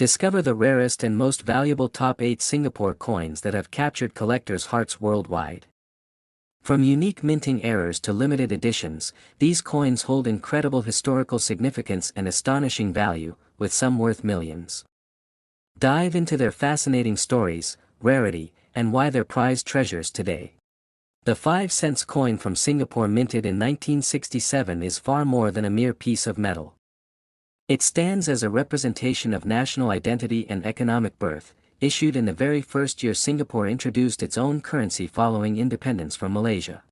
Discover the rarest and most valuable top 8 Singapore coins that have captured collectors' hearts worldwide. From unique minting errors to limited editions, these coins hold incredible historical significance and astonishing value, with some worth millions. Dive into their fascinating stories, rarity, and why they're prized treasures today. The 5-cent coin from Singapore, minted in 1967, is far more than a mere piece of metal. It stands as a representation of national identity and economic birth. Issued in the very first year Singapore introduced its own currency following independence from Malaysia.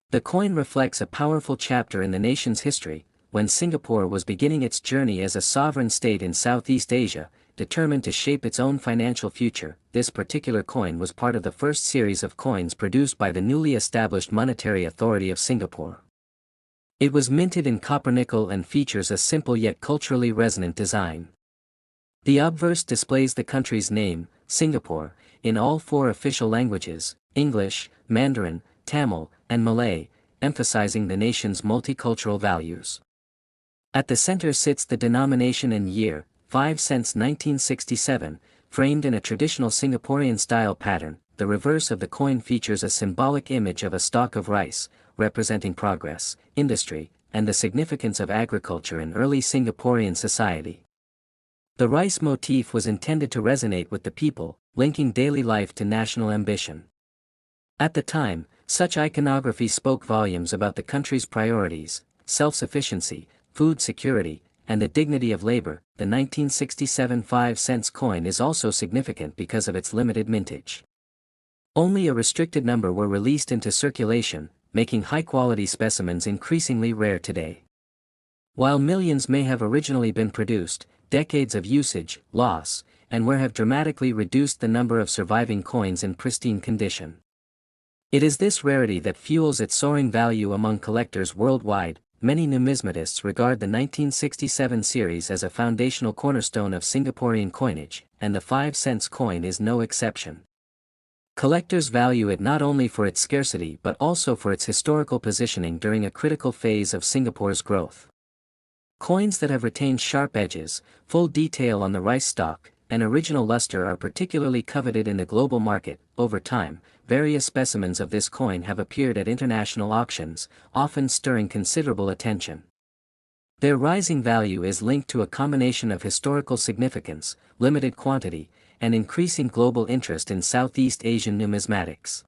The coin reflects a powerful chapter in the nation's history, when Singapore was beginning its journey as a sovereign state in Southeast Asia, determined to shape its own financial future. This particular coin was part of the first series of coins produced by the newly established Monetary Authority of Singapore. It was minted in copper-nickel and features a simple yet culturally resonant design. The obverse displays the country's name, Singapore, in all 4 official languages, English, Mandarin, Tamil, and Malay, emphasizing the nation's multicultural values. At the center sits the denomination and year, 5 cents 1967, framed in a traditional Singaporean-style pattern. The reverse of the coin features a symbolic image of a stalk of rice, representing progress, industry, and the significance of agriculture in early Singaporean society. The rice motif was intended to resonate with the people, linking daily life to national ambition. At the time, such iconography spoke volumes about the country's priorities: self-sufficiency, food security, and the dignity of labor. The 1967 5-cent coin is also significant because of its limited mintage. Only a restricted number were released into circulation, making high-quality specimens increasingly rare today. While millions may have originally been produced, decades of usage, loss, and wear have dramatically reduced the number of surviving coins in pristine condition. It is this rarity that fuels its soaring value among collectors worldwide. Many numismatists regard the 1967 series as a foundational cornerstone of Singaporean coinage, and the 5-cent coin is no exception. Collectors value it not only for its scarcity but also for its historical positioning during a critical phase of Singapore's growth. Coins that have retained sharp edges, full detail on the rice stalk, and original luster are particularly coveted in the global market. Over time, various specimens of this coin have appeared at international auctions, often stirring considerable attention. Their rising value is linked to a combination of historical significance, limited quantity, and increasing global interest in Southeast Asian numismatics.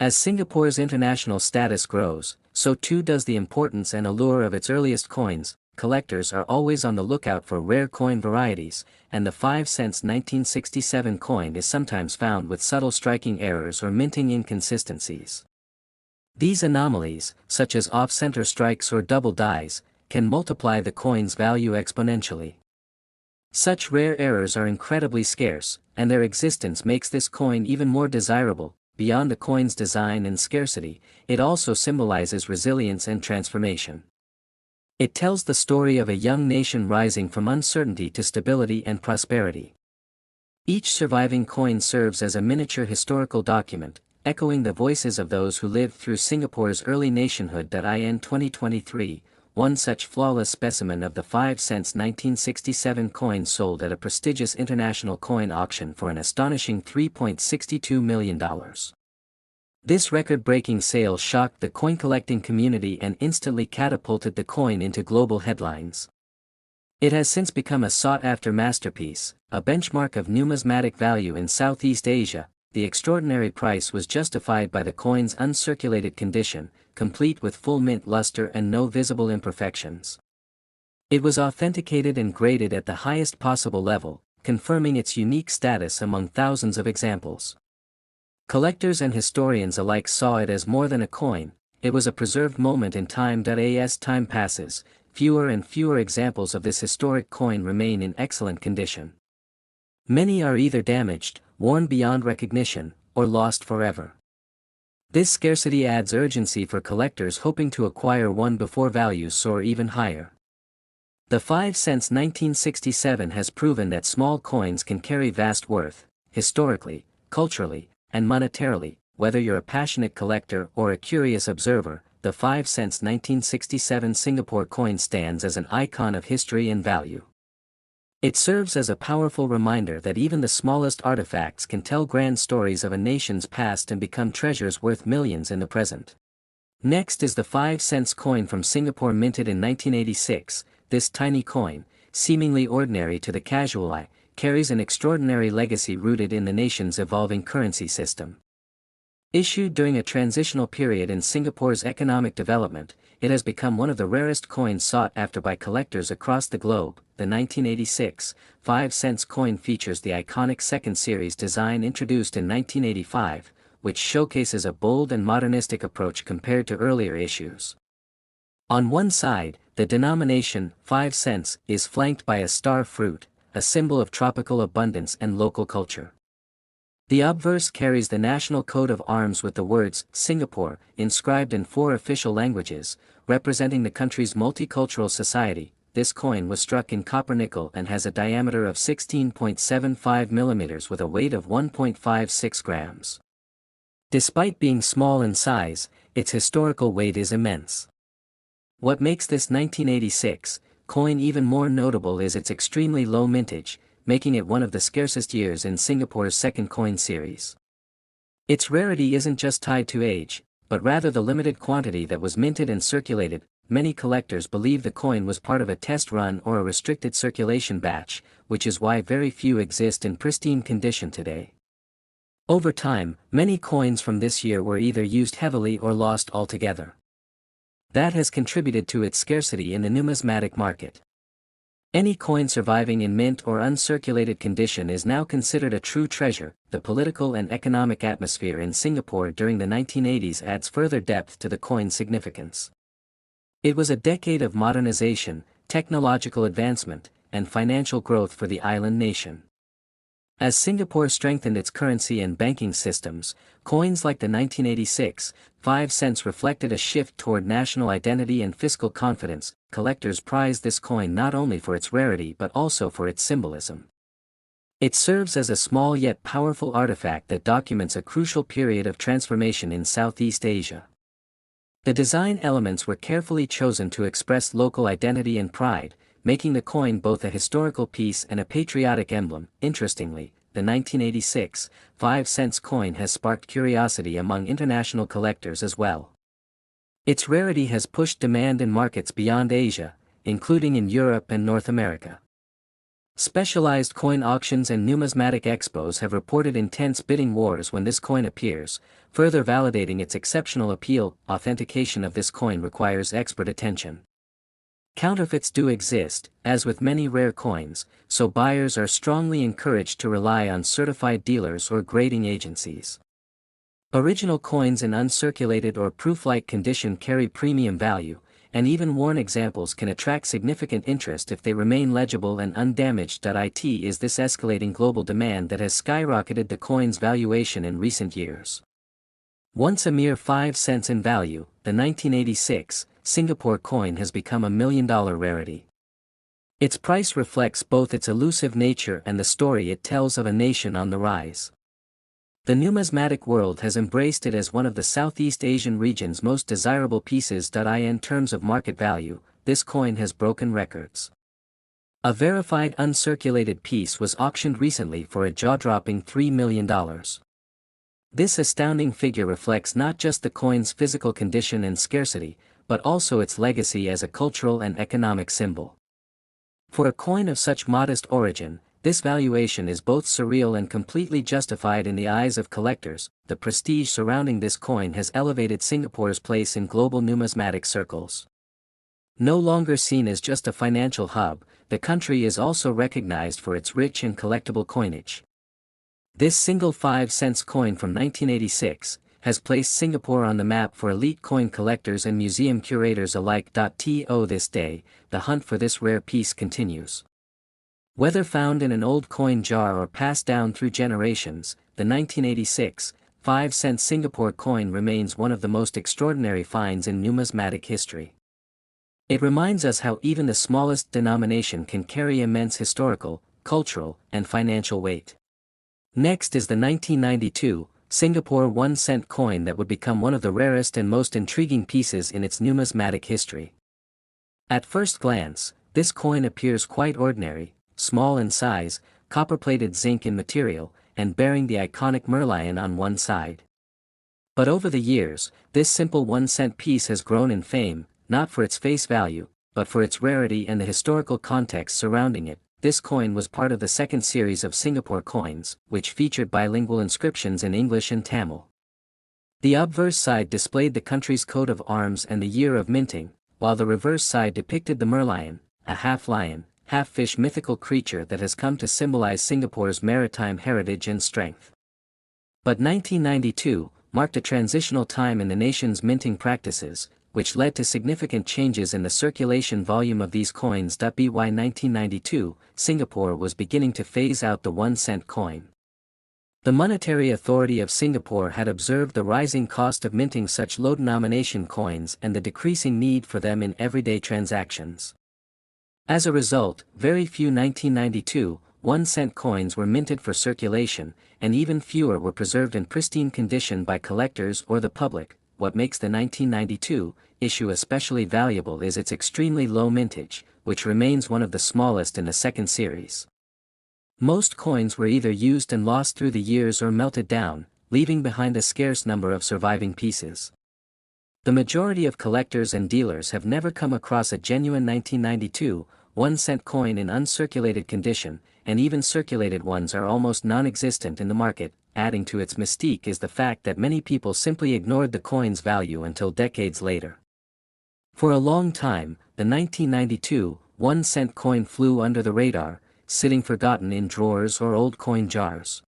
As Singapore's international status grows, so too does the importance and allure of its earliest coins. Collectors are always on the lookout for rare coin varieties, and the 5-cent 1967 coin is sometimes found with subtle striking errors or minting inconsistencies. These anomalies, such as off-center strikes or double dies, can multiply the coin's value exponentially. Such rare errors are incredibly scarce, and their existence makes this coin even more desirable. Beyond the coin's design and scarcity, it also symbolizes resilience and transformation. It tells the story of a young nation rising from uncertainty to stability and prosperity. Each surviving coin serves as a miniature historical document, echoing the voices of those who lived through Singapore's early nationhood. In 2023, one such flawless specimen of the 5-cent 1967 coin sold at a prestigious international coin auction for an astonishing $3.62 million. This record-breaking sale shocked the coin-collecting community and instantly catapulted the coin into global headlines. It has since become a sought-after masterpiece, a benchmark of numismatic value in Southeast Asia. The extraordinary price was justified by the coin's uncirculated condition, complete with full mint luster and no visible imperfections. It was authenticated and graded at the highest possible level, confirming its unique status among thousands of examples. Collectors and historians alike saw it as more than a coin. It was a preserved moment in time. As time passes, fewer and fewer examples of this historic coin remain in excellent condition. Many are either damaged, worn beyond recognition, or lost forever. This scarcity adds urgency for collectors hoping to acquire one before values soar even higher. The 5-cent 1967 has proven that small coins can carry vast worth, historically, culturally, and monetarily. Whether you're a passionate collector or a curious observer, the 5-cent 1967 Singapore coin stands as an icon of history and value. It serves as a powerful reminder that even the smallest artifacts can tell grand stories of a nation's past and become treasures worth millions in the present. Next is the 5-cent coin from Singapore minted in 1986. This tiny coin, seemingly ordinary to the casual eye, carries an extraordinary legacy rooted in the nation's evolving currency system. Issued during a transitional period in Singapore's economic development, it has become one of the rarest coins sought after by collectors across the globe. The 1986 5-cent coin features the iconic second series design introduced in 1985, which showcases a bold and modernistic approach compared to earlier issues. On one side, the denomination 5 cents is flanked by a star fruit, a symbol of tropical abundance and local culture. The obverse carries the national coat of arms with the words Singapore inscribed in 4 official languages, representing the country's multicultural society. This coin was struck in copper nickel and has a diameter of 16.75 millimeters with a weight of 1.56 grams. Despite being small in size, its historical weight is immense. What makes this 1986 coin even more notable is its extremely low mintage, making it one of the scarcest years in Singapore's second coin series. Its rarity isn't just tied to age, but rather the limited quantity that was minted and circulated. Many collectors believe the coin was part of a test run or a restricted circulation batch, which is why very few exist in pristine condition today. Over time, many coins from this year were either used heavily or lost altogether. That has contributed to its scarcity in the numismatic market. Any coin surviving in mint or uncirculated condition is now considered a true treasure. The political and economic atmosphere in Singapore during the 1980s adds further depth to the coin's significance. It was a decade of modernization, technological advancement, and financial growth for the island nation. As Singapore strengthened its currency and banking systems, coins like the 1986 5 cents reflected a shift toward national identity and fiscal confidence. Collectors prize this coin not only for its rarity but also for its symbolism. It serves as a small yet powerful artifact that documents a crucial period of transformation in Southeast Asia. The design elements were carefully chosen to express local identity and pride, making the coin both a historical piece and a patriotic emblem. Interestingly, the 1986 5 cents coin has sparked curiosity among international collectors as well. Its rarity has pushed demand in markets beyond Asia, including in Europe and North America. Specialized coin auctions and numismatic expos have reported intense bidding wars when this coin appears, further validating its exceptional appeal. Authentication of this coin requires expert attention. Counterfeits do exist, as with many rare coins, so buyers are strongly encouraged to rely on certified dealers or grading agencies. Original coins in uncirculated or proof-like condition carry premium value, and even worn examples can attract significant interest if they remain legible and undamaged. It is this escalating global demand that has skyrocketed the coin's valuation in recent years. Once a mere 5 cents in value, the 1986 Singapore coin has become $1 million rarity. Its price reflects both its elusive nature and the story it tells of a nation on the rise. The numismatic world has embraced it as one of the Southeast Asian region's most desirable pieces. In terms of market value, this coin has broken records. A verified uncirculated piece was auctioned recently for a jaw-dropping $3 million. This astounding figure reflects not just the coin's physical condition and scarcity, but also its legacy as a cultural and economic symbol. For a coin of such modest origin, this valuation is both surreal and completely justified in the eyes of collectors. The prestige surrounding this coin has elevated Singapore's place in global numismatic circles. No longer seen as just a financial hub, the country is also recognized for its rich and collectible coinage. This single 5 cents coin from 1986 has placed Singapore on the map for elite coin collectors and museum curators alike. To this day, the hunt for this rare piece continues. Whether found in an old coin jar or passed down through generations, the 1986 5 cent Singapore coin remains one of the most extraordinary finds in numismatic history. It reminds us how even the smallest denomination can carry immense historical, cultural, and financial weight. Next is the 1992 Singapore 1 cent coin that would become one of the rarest and most intriguing pieces in its numismatic history. At first glance, this coin appears quite ordinary, small in size, copper-plated zinc in material, and bearing the iconic Merlion on one side. But over the years, this simple 1-cent piece has grown in fame, not for its face value, but for its rarity and the historical context surrounding it. This coin was part of the second series of Singapore coins, which featured bilingual inscriptions in English and Tamil. The obverse side displayed the country's coat of arms and the year of minting, while the reverse side depicted the Merlion, a half-lion, half-fish mythical creature that has come to symbolize Singapore's maritime heritage and strength. But 1992 marked a transitional time in the nation's minting practices, which led to significant changes in the circulation volume of these coins. By 1992, Singapore was beginning to phase out the 1-cent coin. The Monetary Authority of Singapore had observed the rising cost of minting such low-denomination coins and the decreasing need for them in everyday transactions. As a result, very few 1992 1-cent coins were minted for circulation, and even fewer were preserved in pristine condition by collectors or the public. What makes the 1992 issue especially valuable is its extremely low mintage, which remains one of the smallest in the second series. Most coins were either used and lost through the years or melted down, leaving behind a scarce number of surviving pieces. The majority of collectors and dealers have never come across a genuine 1992 1-cent coin in uncirculated condition, and even circulated ones are almost non-existent in the market. Adding to its mystique is the fact that many people simply ignored the coin's value until decades later. For a long time, the 1992 1-cent coin flew under the radar, sitting forgotten in drawers or old coin jars.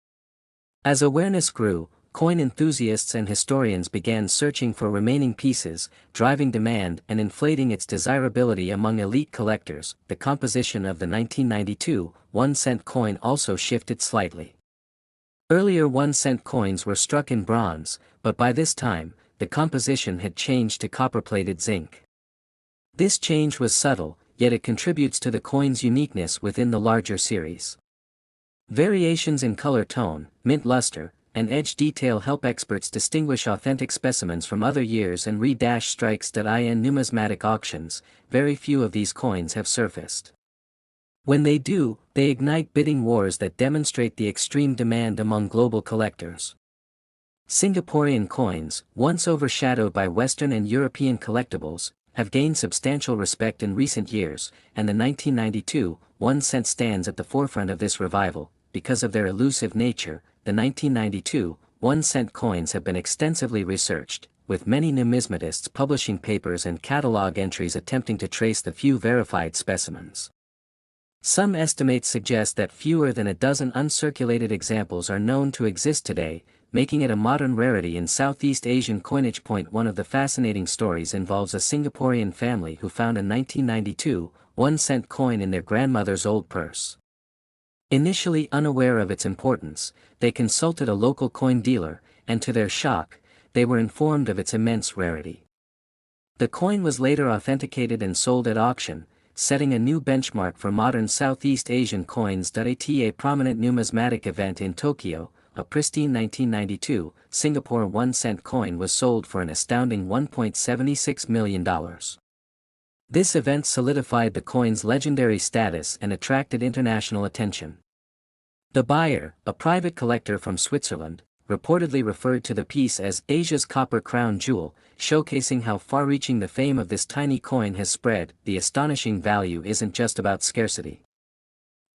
As awareness grew, coin enthusiasts and historians began searching for remaining pieces, driving demand and inflating its desirability among elite collectors. The composition of the 1992 1-cent coin also shifted slightly. Earlier 1-cent coins were struck in bronze, but by this time, the composition had changed to copper-plated zinc. This change was subtle, yet it contributes to the coin's uniqueness within the larger series. Variations in color tone, mint luster, and edge detail help experts distinguish authentic specimens from other years and re-strikes. In numismatic auctions, very few of these coins have surfaced. When they do, they ignite bidding wars that demonstrate the extreme demand among global collectors. Singaporean coins, once overshadowed by Western and European collectibles, have gained substantial respect in recent years, and the 1992 1-cent stands at the forefront of this revival. Because of their elusive nature, the 1992 1-cent coins have been extensively researched, with many numismatists publishing papers and catalog entries attempting to trace the few verified specimens. Some estimates suggest that fewer than a dozen uncirculated examples are known to exist today, making it a modern rarity in Southeast Asian coinage. One of the fascinating stories involves a Singaporean family who found a 1992 1-cent coin in their grandmother's old purse. Initially unaware of its importance, they consulted a local coin dealer, and to their shock, they were informed of its immense rarity. The coin was later authenticated and sold at auction, setting a new benchmark for modern Southeast Asian coins. At a prominent numismatic event in Tokyo, a pristine 1992 Singapore 1-cent coin was sold for an astounding $1.76 million. This event solidified the coin's legendary status and attracted international attention. The buyer, a private collector from Switzerland, reportedly referred to the piece as Asia's copper crown jewel, showcasing how far-reaching the fame of this tiny coin has spread. The astonishing value isn't just about scarcity.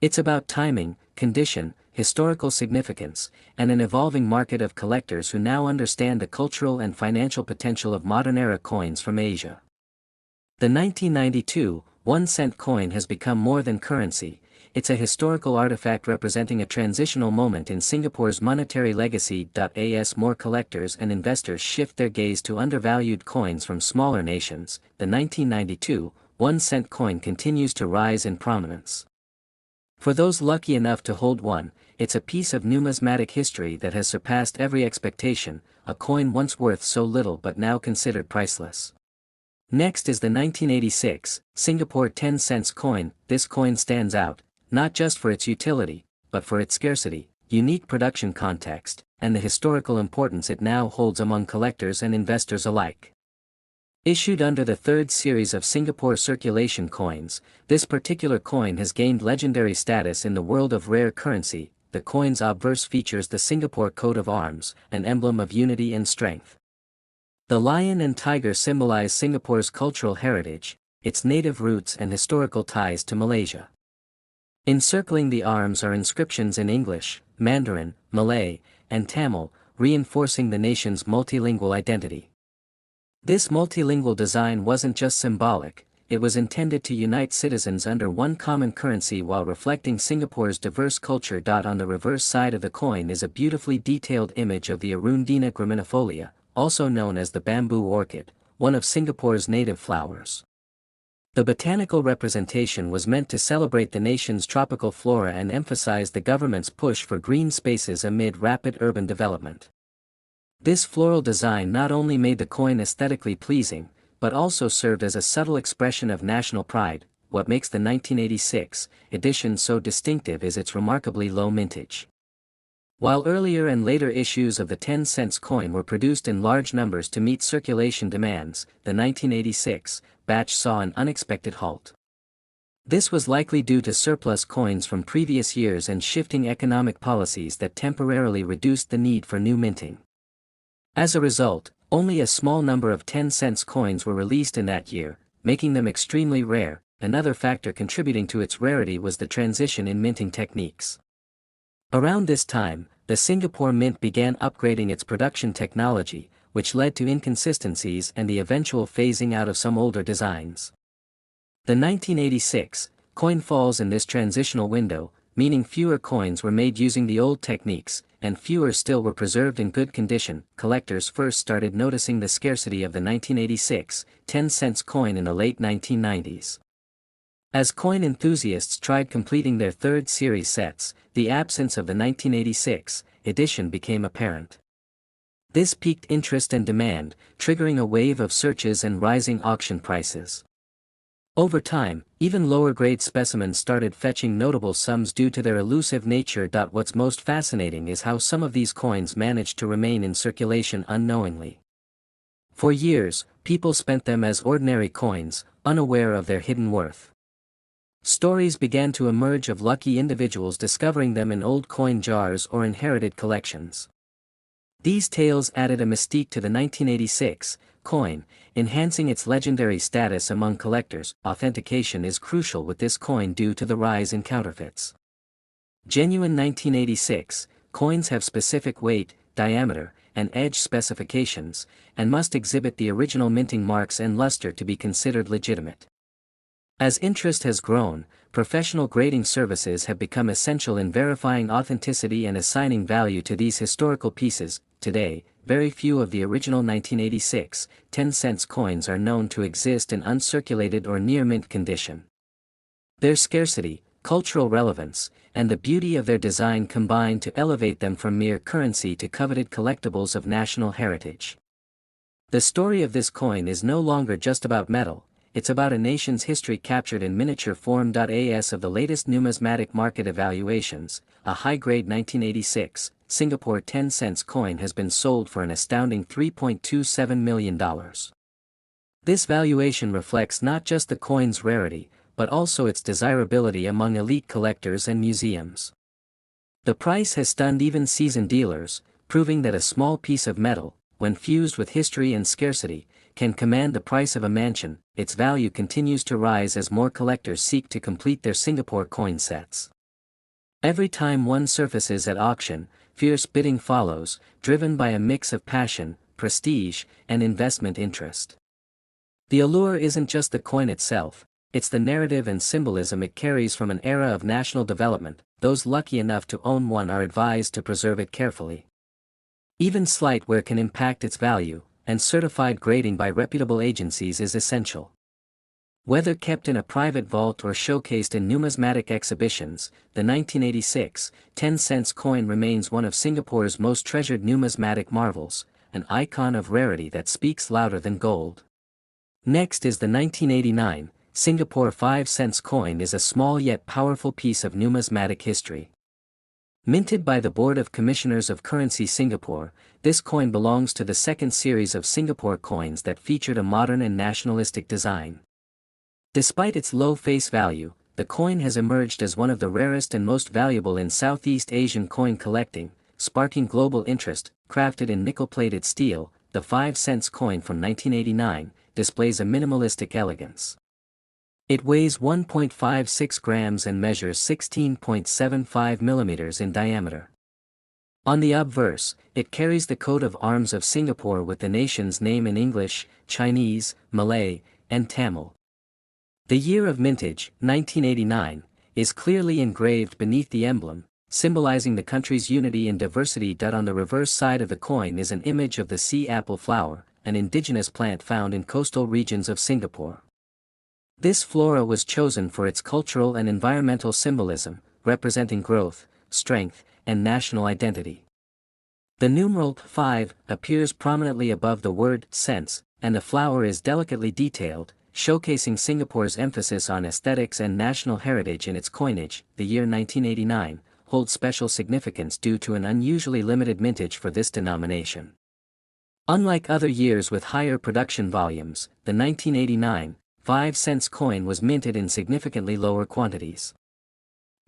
It's about timing, condition, historical significance, and an evolving market of collectors who now understand the cultural and financial potential of modern-era coins from Asia. The 1992 1-cent coin has become more than currency. It's a historical artifact representing a transitional moment in Singapore's monetary legacy. As more collectors and investors shift their gaze to undervalued coins from smaller nations, the 1992 1-cent coin continues to rise in prominence. For those lucky enough to hold one, it's a piece of numismatic history that has surpassed every expectation, a coin once worth so little but now considered priceless. Next is the 1986 Singapore 10 cents coin. This coin stands out, not just for its utility, but for its scarcity, unique production context, and the historical importance it now holds among collectors and investors alike. Issued under the third series of Singapore circulation coins, this particular coin has gained legendary status in the world of rare currency. The coin's obverse features the Singapore coat of arms, an emblem of unity and strength. The lion and tiger symbolize Singapore's cultural heritage, its native roots and historical ties to Malaysia. Encircling the arms are inscriptions in English, Mandarin, Malay, and Tamil, reinforcing the nation's multilingual identity. This multilingual design wasn't just symbolic, it was intended to unite citizens under one common currency while reflecting Singapore's diverse culture. On the reverse side of the coin is a beautifully detailed image of the Arundina graminifolia, also known as the bamboo orchid, one of Singapore's native flowers. The botanical representation was meant to celebrate the nation's tropical flora and emphasize the government's push for green spaces amid rapid urban development. This floral design not only made the coin aesthetically pleasing, but also served as a subtle expression of national pride. What makes the 1986 edition so distinctive is its remarkably low mintage. While earlier and later issues of the 10-cent coin were produced in large numbers to meet circulation demands, the 1986 batch saw an unexpected halt. This was likely due to surplus coins from previous years and shifting economic policies that temporarily reduced the need for new minting. As a result, only a small number of 10-cent coins were released in that year, making them extremely rare. Another factor contributing to its rarity was the transition in minting techniques. Around this time, the Singapore Mint began upgrading its production technology, which led to inconsistencies and the eventual phasing out of some older designs. The 1986 coin falls in this transitional window, meaning fewer coins were made using the old techniques, and fewer still were preserved in good condition. Collectors first started noticing the scarcity of the 1986 10-cent coin in the late 1990s. As coin enthusiasts tried completing their third series sets, the absence of the 1986 edition became apparent. This piqued interest and demand, triggering a wave of searches and rising auction prices. Over time, even lower-grade specimens started fetching notable sums due to their elusive nature. What's most fascinating is how some of these coins managed to remain in circulation unknowingly. For years, people spent them as ordinary coins, unaware of their hidden worth. Stories began to emerge of lucky individuals discovering them in old coin jars or inherited collections. These tales added a mystique to the 1986 coin, enhancing its legendary status among collectors. Authentication is crucial with this coin due to the rise in counterfeits. Genuine 1986 coins have specific weight, diameter, and edge specifications, and must exhibit the original minting marks and luster to be considered legitimate. As interest has grown, professional grading services have become essential in verifying authenticity and assigning value to these historical pieces. Today, very few of the original 1986 10-cent coins are known to exist in uncirculated or near-mint condition. Their scarcity, cultural relevance, and the beauty of their design combine to elevate them from mere currency to coveted collectibles of national heritage. The story of this coin is no longer just about metal, it's about a nation's history captured in miniature form. As of the latest numismatic market evaluations, a high-grade 1986 Singapore 10-cent coin has been sold for an astounding $3.27 million. This valuation reflects not just the coin's rarity, but also its desirability among elite collectors and museums. The price has stunned even seasoned dealers, proving that a small piece of metal, when fused with history and scarcity, can command the price of a mansion. Its value continues to rise as more collectors seek to complete their Singapore coin sets. Every time one surfaces at auction, fierce bidding follows, driven by a mix of passion, prestige, and investment interest. The allure isn't just the coin itself, it's the narrative and symbolism it carries from an era of national development. Those lucky enough to own one are advised to preserve it carefully. Even slight wear can impact its value, and certified grading by reputable agencies is essential. Whether kept in a private vault or showcased in numismatic exhibitions, the 1986 10-cent coin remains one of Singapore's most treasured numismatic marvels, an icon of rarity that speaks louder than gold. Next is the 1989 Singapore 5-cent coin. Is a small yet powerful piece of numismatic history. Minted by the Board of Commissioners of Currency Singapore, this coin belongs to the second series of Singapore coins that featured a modern and nationalistic design. Despite its low face value, the coin has emerged as one of the rarest and most valuable in Southeast Asian coin collecting, sparking global interest. Crafted in nickel-plated steel, the 5-cent coin from 1989 displays a minimalistic elegance. It weighs 1.56 grams and measures 16.75 millimeters in diameter. On the obverse, it carries the coat of arms of Singapore with the nation's name in English, Chinese, Malay, and Tamil. The year of mintage, 1989, is clearly engraved beneath the emblem, symbolizing the country's unity and diversity. On the reverse side of the coin is an image of the sea apple flower, an indigenous plant found in coastal regions of Singapore. This flora was chosen for its cultural and environmental symbolism, representing growth, strength, and national identity. The numeral 5 appears prominently above the word cents, and the flower is delicately detailed, showcasing Singapore's emphasis on aesthetics and national heritage in its coinage. The year 1989 holds special significance due to an unusually limited mintage for this denomination. Unlike other years with higher production volumes, the 1989 5-cent coin was minted in significantly lower quantities.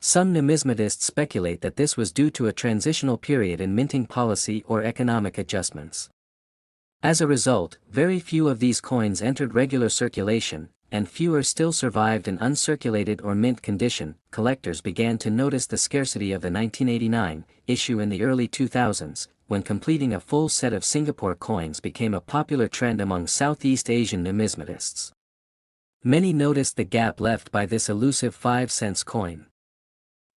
Some numismatists speculate that this was due to a transitional period in minting policy or economic adjustments. As a result, very few of these coins entered regular circulation, and fewer still survived in uncirculated or mint condition. Collectors began to notice the scarcity of the 1989 issue in the early 2000s, when completing a full set of Singapore coins became a popular trend among Southeast Asian numismatists. Many noticed the gap left by this elusive 5-cent coin.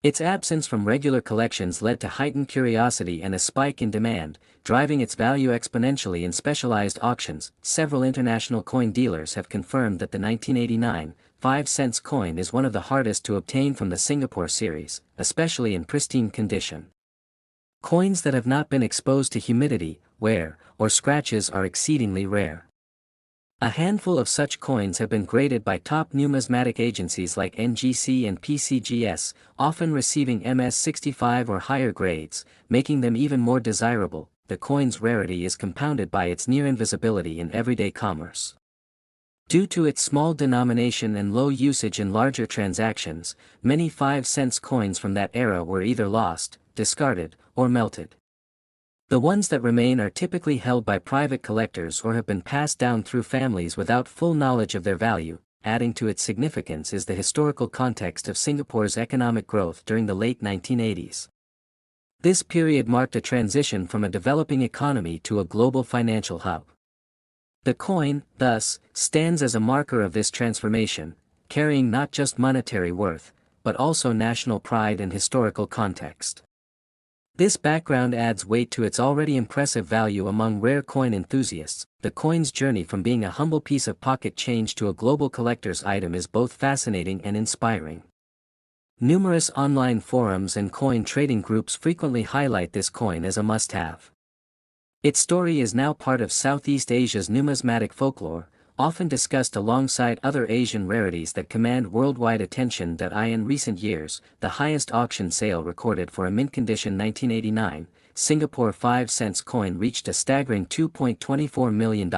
Its absence from regular collections led to heightened curiosity and a spike in demand, driving its value exponentially in specialized auctions. Several international coin dealers have confirmed that the 1989 5-cent coin is one of the hardest to obtain from the Singapore series, especially in pristine condition. Coins that have not been exposed to humidity, wear, or scratches are exceedingly rare. A handful of such coins have been graded by top numismatic agencies like NGC and PCGS, often receiving MS65 or higher grades, making them even more desirable. The coin's rarity is compounded by its near invisibility in everyday commerce. Due to its small denomination and low usage in larger transactions, many 5-cent coins from that era were either lost, discarded, or melted. The ones that remain are typically held by private collectors or have been passed down through families without full knowledge of their value. Adding to its significance is the historical context of Singapore's economic growth during the late 1980s. This period marked a transition from a developing economy to a global financial hub. The coin, thus, stands as a marker of this transformation, carrying not just monetary worth, but also national pride and historical context. This background adds weight to its already impressive value among rare coin enthusiasts. The coin's journey from being a humble piece of pocket change to a global collector's item is both fascinating and inspiring. Numerous online forums and coin trading groups frequently highlight this coin as a must-have. Its story is now part of Southeast Asia's numismatic folklore, often discussed alongside other Asian rarities that command worldwide attention. In recent years, the highest auction sale recorded for a mint-condition 1989 Singapore 5-cent coin reached a staggering $2.24 million.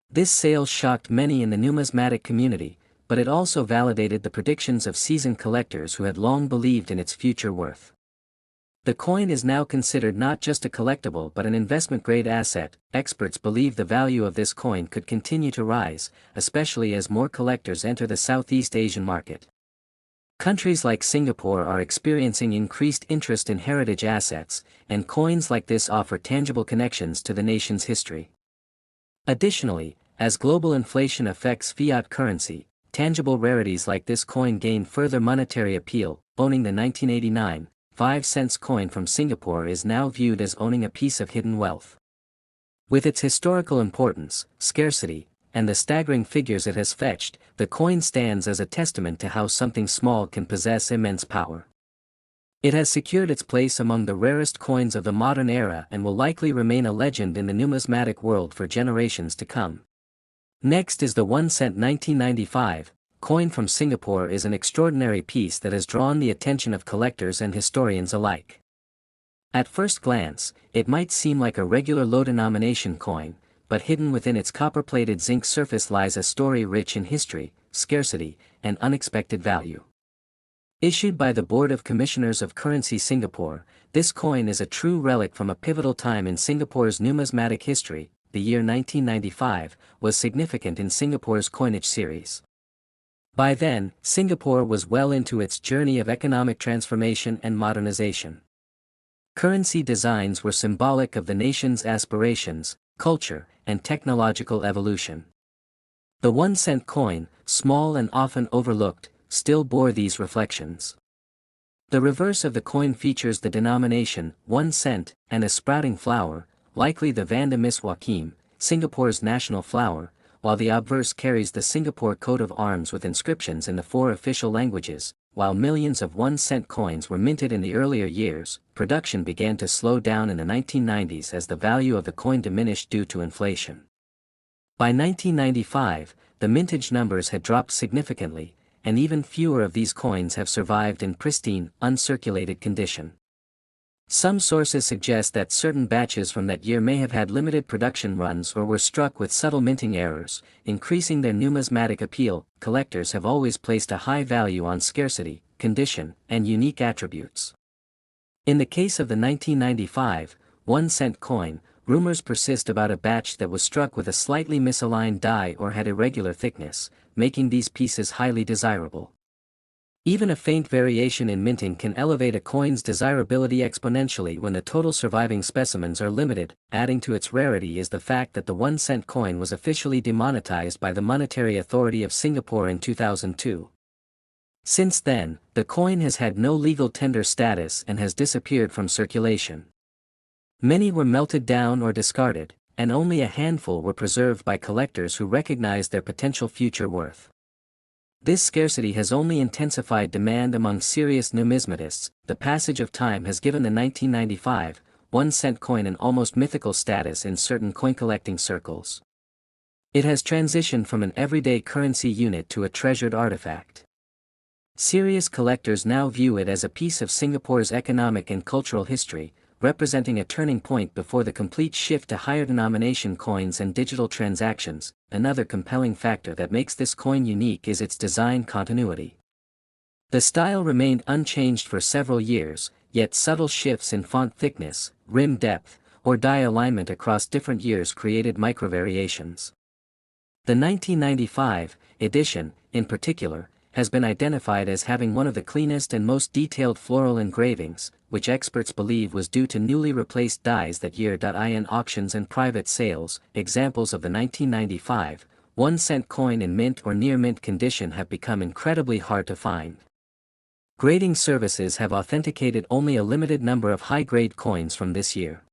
This sale shocked many in the numismatic community, but it also validated the predictions of seasoned collectors who had long believed in its future worth. The coin is now considered not just a collectible but an investment-grade asset. Experts believe the value of this coin could continue to rise, especially as more collectors enter the Southeast Asian market. Countries like Singapore are experiencing increased interest in heritage assets, and coins like this offer tangible connections to the nation's history. Additionally, as global inflation affects fiat currency, tangible rarities like this coin gain further monetary appeal. Owning the 1989 5-cent coin from Singapore is now viewed as owning a piece of hidden wealth. With its historical importance, scarcity, and the staggering figures it has fetched, the coin stands as a testament to how something small can possess immense power. It has secured its place among the rarest coins of the modern era and will likely remain a legend in the numismatic world for generations to come. Next is the 1-cent 1995 coin from Singapore is an extraordinary piece that has drawn the attention of collectors and historians alike. At first glance, it might seem like a regular low-denomination coin, but hidden within its copper-plated zinc surface lies a story rich in history, scarcity, and unexpected value. Issued by the Board of Commissioners of Currency Singapore, this coin is a true relic from a pivotal time in Singapore's numismatic history. The year 1995 was significant in Singapore's coinage series. By then, Singapore was well into its journey of economic transformation and modernization. Currency designs were symbolic of the nation's aspirations, culture, and technological evolution. The 1-cent coin, small and often overlooked, still bore these reflections. The reverse of the coin features the denomination, 1 cent, and a sprouting flower, likely the Vanda Miss Joaquim, Singapore's national flower, while the obverse carries the Singapore coat of arms with inscriptions in the 4 official languages. While millions of 1-cent coins were minted in the earlier years, production began to slow down in the 1990s as the value of the coin diminished due to inflation. By 1995, the mintage numbers had dropped significantly, and even fewer of these coins have survived in pristine, uncirculated condition. Some sources suggest that certain batches from that year may have had limited production runs or were struck with subtle minting errors, increasing their numismatic appeal. Collectors have always placed a high value on scarcity, condition, and unique attributes. In the case of the 1995 1-cent coin, rumors persist about a batch that was struck with a slightly misaligned die or had irregular thickness, making these pieces highly desirable. Even a faint variation in minting can elevate a coin's desirability exponentially when the total surviving specimens are limited. Adding to its rarity is the fact that the 1-cent coin was officially demonetized by the Monetary Authority of Singapore in 2002. Since then, the coin has had no legal tender status and has disappeared from circulation. Many were melted down or discarded, and only a handful were preserved by collectors who recognized their potential future worth. This scarcity has only intensified demand among serious numismatists. The passage of time has given the 1995 1-cent coin an almost mythical status in certain coin collecting circles. It has transitioned from an everyday currency unit to a treasured artifact. Serious collectors now view it as a piece of Singapore's economic and cultural history, representing a turning point before the complete shift to higher denomination coins and digital transactions. Another compelling factor that makes this coin unique is its design continuity. The style remained unchanged for several years, yet subtle shifts in font thickness, rim depth, or die alignment across different years created microvariations. The 1995 edition, in particular, has been identified as having one of the cleanest and most detailed floral engravings, which experts believe was due to newly replaced dies that year. In auctions and private sales, examples of the 1995 1-cent coin in mint or near mint condition have become incredibly hard to find. Grading services have authenticated only a limited number of high-grade coins from this year.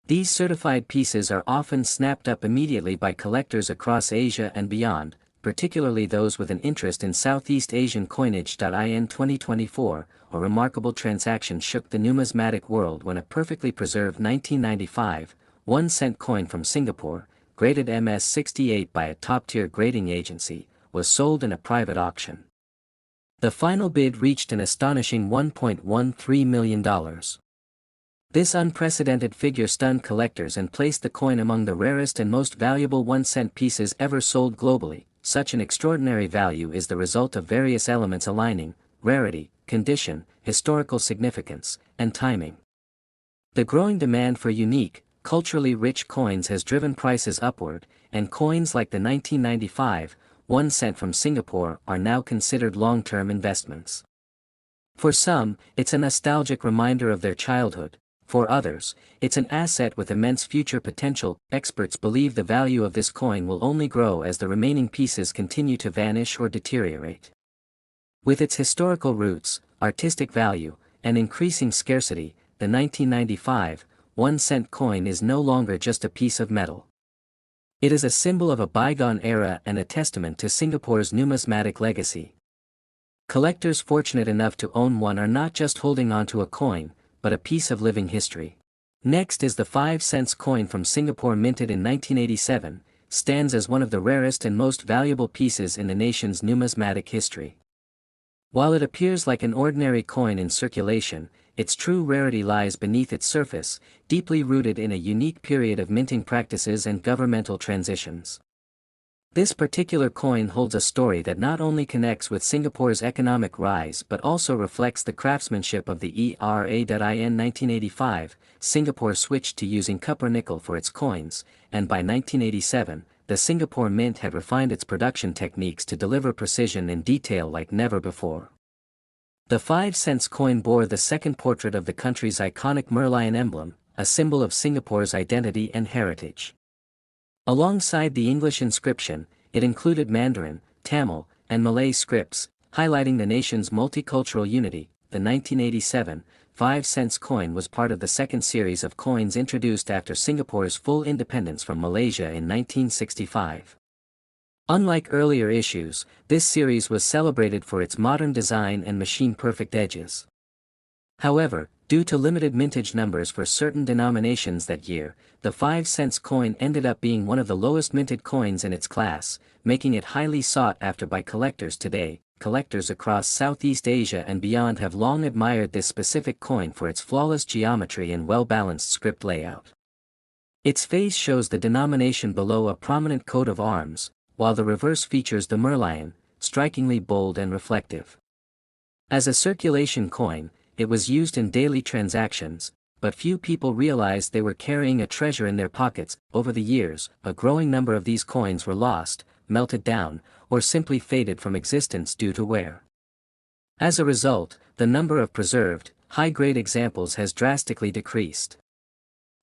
These certified pieces are often snapped up immediately by collectors across Asia and beyond, particularly those with an interest in Southeast Asian coinage. In 2024, a remarkable transaction shook the numismatic world when a perfectly preserved 1995 1-cent coin from Singapore, graded MS68 by a top-tier grading agency, was sold in a private auction. The final bid reached an astonishing $1.13 million. This unprecedented figure stunned collectors and placed the coin among the rarest and most valuable 1-cent pieces ever sold globally. Such an extraordinary value is the result of various elements aligning: rarity, condition, historical significance, and timing. The growing demand for unique, culturally rich coins has driven prices upward, and coins like the 1995 1-cent from Singapore are now considered long-term investments. For some, it's a nostalgic reminder of their childhood. For others, it's an asset with immense future potential. Experts believe the value of this coin will only grow as the remaining pieces continue to vanish or deteriorate. With its historical roots, artistic value, and increasing scarcity, the 1995 1-cent coin is no longer just a piece of metal. It is a symbol of a bygone era and a testament to Singapore's numismatic legacy. Collectors fortunate enough to own one are not just holding onto a coin, but a piece of living history. Next is the 5 cents coin from Singapore minted in 1987, stands as one of the rarest and most valuable pieces in the nation's numismatic history. While it appears like an ordinary coin in circulation, its true rarity lies beneath its surface, deeply rooted in a unique period of minting practices and governmental transitions. This particular coin holds a story that not only connects with Singapore's economic rise but also reflects the craftsmanship of the era. In 1985, Singapore switched to using copper nickel for its coins, and by 1987, the Singapore Mint had refined its production techniques to deliver precision and detail like never before. The 5-cent coin bore the second portrait of the country's iconic Merlion emblem, a symbol of Singapore's identity and heritage. Alongside the English inscription, it included Mandarin, Tamil, and Malay scripts, highlighting the nation's multicultural unity. The 1987 5-cent coin was part of the second series of coins introduced after Singapore's full independence from Malaysia in 1965. Unlike earlier issues, this series was celebrated for its modern design and machine-perfect edges. However, due to limited mintage numbers for certain denominations that year, the 5-cent coin ended up being one of the lowest minted coins in its class, making it highly sought after by collectors today. Collectors across Southeast Asia and beyond have long admired this specific coin for its flawless geometry and well-balanced script layout. Its face shows the denomination below a prominent coat of arms, while the reverse features the Merlion, strikingly bold and reflective. As a circulation coin, it was used in daily transactions, but few people realized they were carrying a treasure in their pockets. Over the years, a growing number of these coins were lost, melted down, or simply faded from existence due to wear. As a result, the number of preserved, high-grade examples has drastically decreased.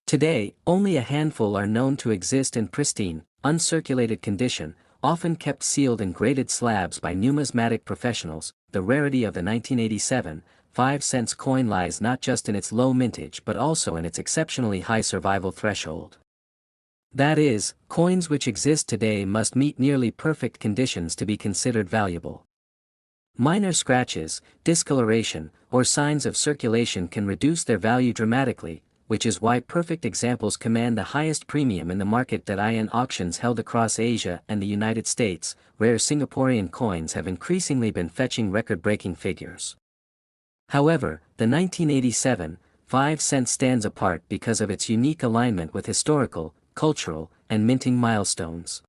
Today, only a handful are known to exist in pristine, uncirculated condition, often kept sealed in graded slabs by numismatic professionals. The rarity of the 1987 5-cent coin lies not just in its low mintage but also in its exceptionally high survival threshold. That is, coins which exist today must meet nearly perfect conditions to be considered valuable. Minor scratches, discoloration, or signs of circulation can reduce their value dramatically, which is why perfect examples command the highest premium in the market. In auctions held across Asia and the United States, rare Singaporean coins have increasingly been fetching record-breaking figures. However, the 1987 5-cent stands apart because of its unique alignment with historical, cultural, and minting milestones.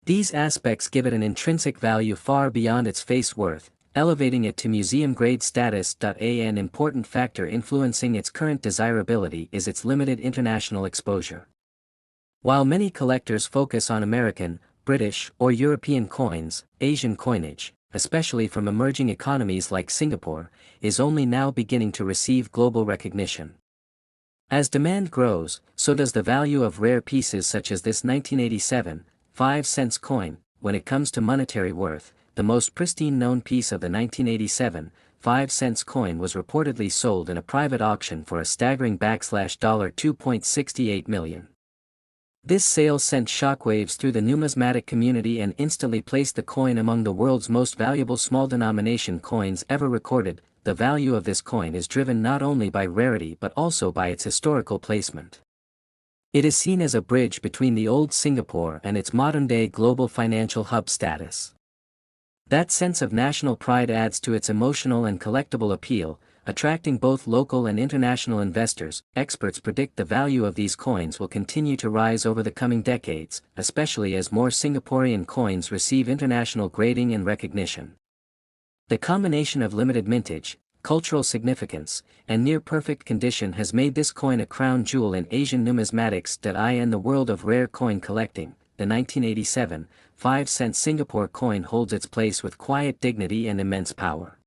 These aspects give it an intrinsic value far beyond its face worth, elevating it to museum-grade status. An important factor influencing its current desirability is its limited international exposure. While many collectors focus on American, British, or European coins, Asian coinage, especially from emerging economies like Singapore, is only now beginning to receive global recognition. As demand grows, so does the value of rare pieces such as this 1987 5-cent coin. When it comes to monetary worth, the most pristine known piece of the 1987 5-cent coin was reportedly sold in a private auction for a staggering $2.68 million. This sale sent shockwaves through the numismatic community and instantly placed the coin among the world's most valuable small denomination coins ever recorded. The value of this coin is driven not only by rarity but also by its historical placement. It is seen as a bridge between the old Singapore and its modern-day global financial hub status. That sense of national pride adds to its emotional and collectible appeal, attracting both local and international investors. Experts predict the value of these coins will continue to rise over the coming decades, especially as more Singaporean coins receive international grading and recognition. The combination of limited mintage, cultural significance, and near-perfect condition has made this coin a crown jewel in Asian numismatics. In the world of rare coin collecting, the 1987 5-cent Singapore coin holds its place with quiet dignity and immense power.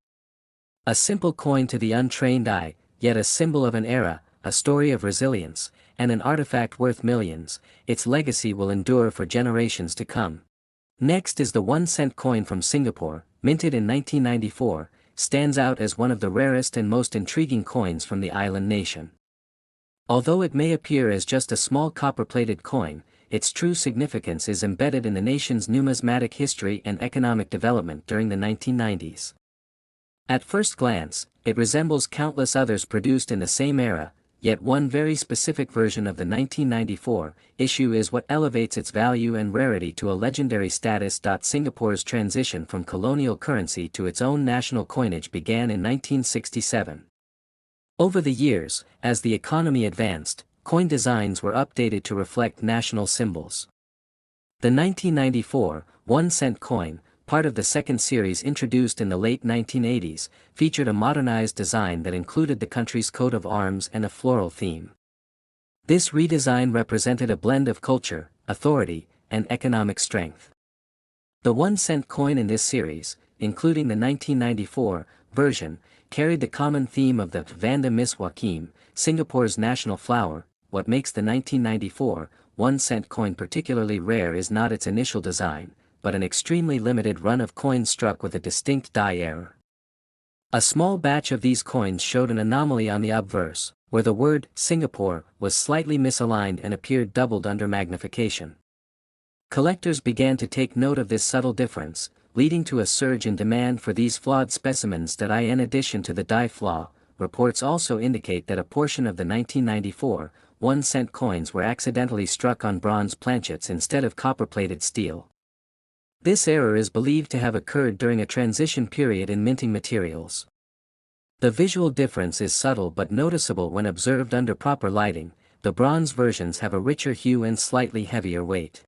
A simple coin to the untrained eye, yet a symbol of an era, a story of resilience, and an artifact worth millions, its legacy will endure for generations to come. Next is the 1-cent coin from Singapore, minted in 1994, stands out as one of the rarest and most intriguing coins from the island nation. Although it may appear as just a small copper-plated coin, its true significance is embedded in the nation's numismatic history and economic development during the 1990s. At first glance, it resembles countless others produced in the same era, yet one very specific version of the 1994 issue is what elevates its value and rarity to a legendary status. Singapore's transition from colonial currency to its own national coinage began in 1967. Over the years, as the economy advanced, coin designs were updated to reflect national symbols. The 1994 1-cent coin, part of the second series introduced in the late 1980s, featured a modernized design that included the country's coat of arms and a floral theme. This redesign represented a blend of culture, authority, and economic strength. The 1-cent coin in this series, including the 1994 version, carried the common theme of the Vanda Miss Joaquim, Singapore's national flower. What makes the 1994 1-cent coin particularly rare is not its initial design, but an extremely limited run of coins struck with a distinct die error. A small batch of these coins showed an anomaly on the obverse, where the word Singapore was slightly misaligned and appeared doubled under magnification. Collectors began to take note of this subtle difference, leading to a surge in demand for these flawed specimens. In addition to the die flaw, reports also indicate that a portion of the 1994 1-cent coins were accidentally struck on bronze planchets instead of copper-plated steel. This error is believed to have occurred during a transition period in minting materials. The visual difference is subtle but noticeable when observed under proper lighting. The bronze versions have a richer hue and slightly heavier weight.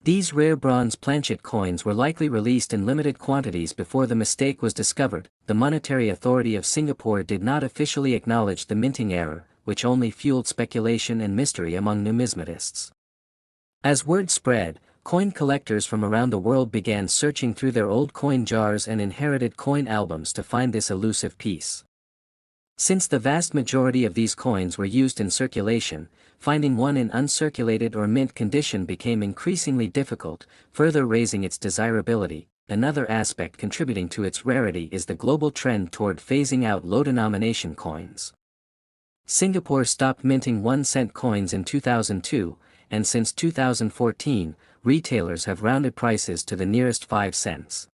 These rare bronze planchet coins were likely released in limited quantities before the mistake was discovered. The Monetary Authority of Singapore did not officially acknowledge the minting error, which only fueled speculation and mystery among numismatists. As word spread, coin collectors from around the world began searching through their old coin jars and inherited coin albums to find this elusive piece. Since the vast majority of these coins were used in circulation, finding one in uncirculated or mint condition became increasingly difficult, further raising its desirability. Another aspect contributing to its rarity is the global trend toward phasing out low-denomination coins. Singapore stopped minting 1-cent coins in 2002, and since 2014, retailers have rounded prices to the nearest 5 cents.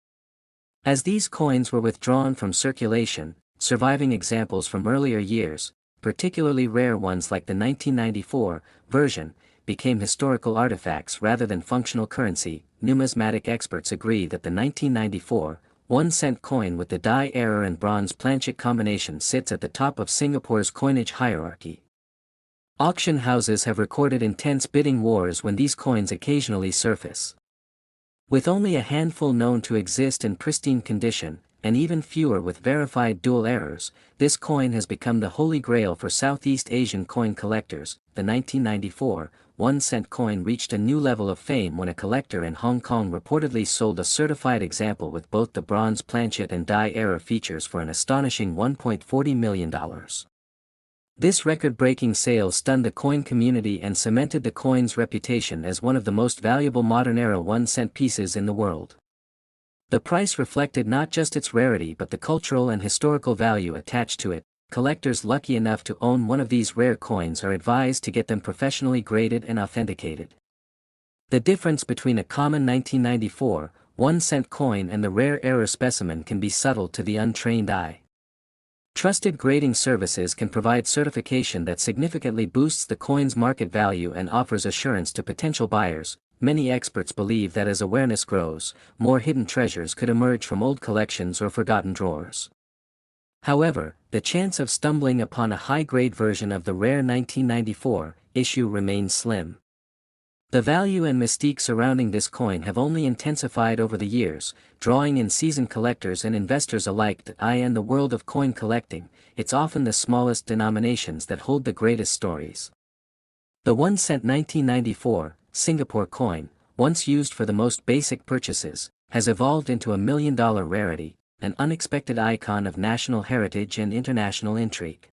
As these coins were withdrawn from circulation, surviving examples from earlier years, particularly rare ones like the 1994 version, became historical artifacts rather than functional currency. Numismatic experts agree that the 1994 1-cent coin with the die error and bronze planchet combination sits at the top of Singapore's coinage hierarchy. Auction houses have recorded intense bidding wars when these coins occasionally surface. With only a handful known to exist in pristine condition, and even fewer with verified dual errors, this coin has become the holy grail for Southeast Asian coin collectors. The 1994 1-cent coin reached a new level of fame when a collector in Hong Kong reportedly sold a certified example with both the bronze planchet and die error features for an astonishing $1.40 million. This record-breaking sale stunned the coin community and cemented the coin's reputation as one of the most valuable modern-era 1-cent pieces in the world. The price reflected not just its rarity but the cultural and historical value attached to it. Collectors lucky enough to own one of these rare coins are advised to get them professionally graded and authenticated. The difference between a common 1994 1-cent coin and the rare error specimen can be subtle to the untrained eye. Trusted grading services can provide certification that significantly boosts the coin's market value and offers assurance to potential buyers. Many experts believe that as awareness grows, more hidden treasures could emerge from old collections or forgotten drawers. However, the chance of stumbling upon a high-grade version of the rare 1994 issue remains slim. The value and mystique surrounding this coin have only intensified over the years, drawing in seasoned collectors and investors alike. In the world of coin collecting, it's often the smallest denominations that hold the greatest stories. The 1-cent 1994 Singapore coin, once used for the most basic purchases, has evolved into a $1 million rarity, an unexpected icon of national heritage and international intrigue.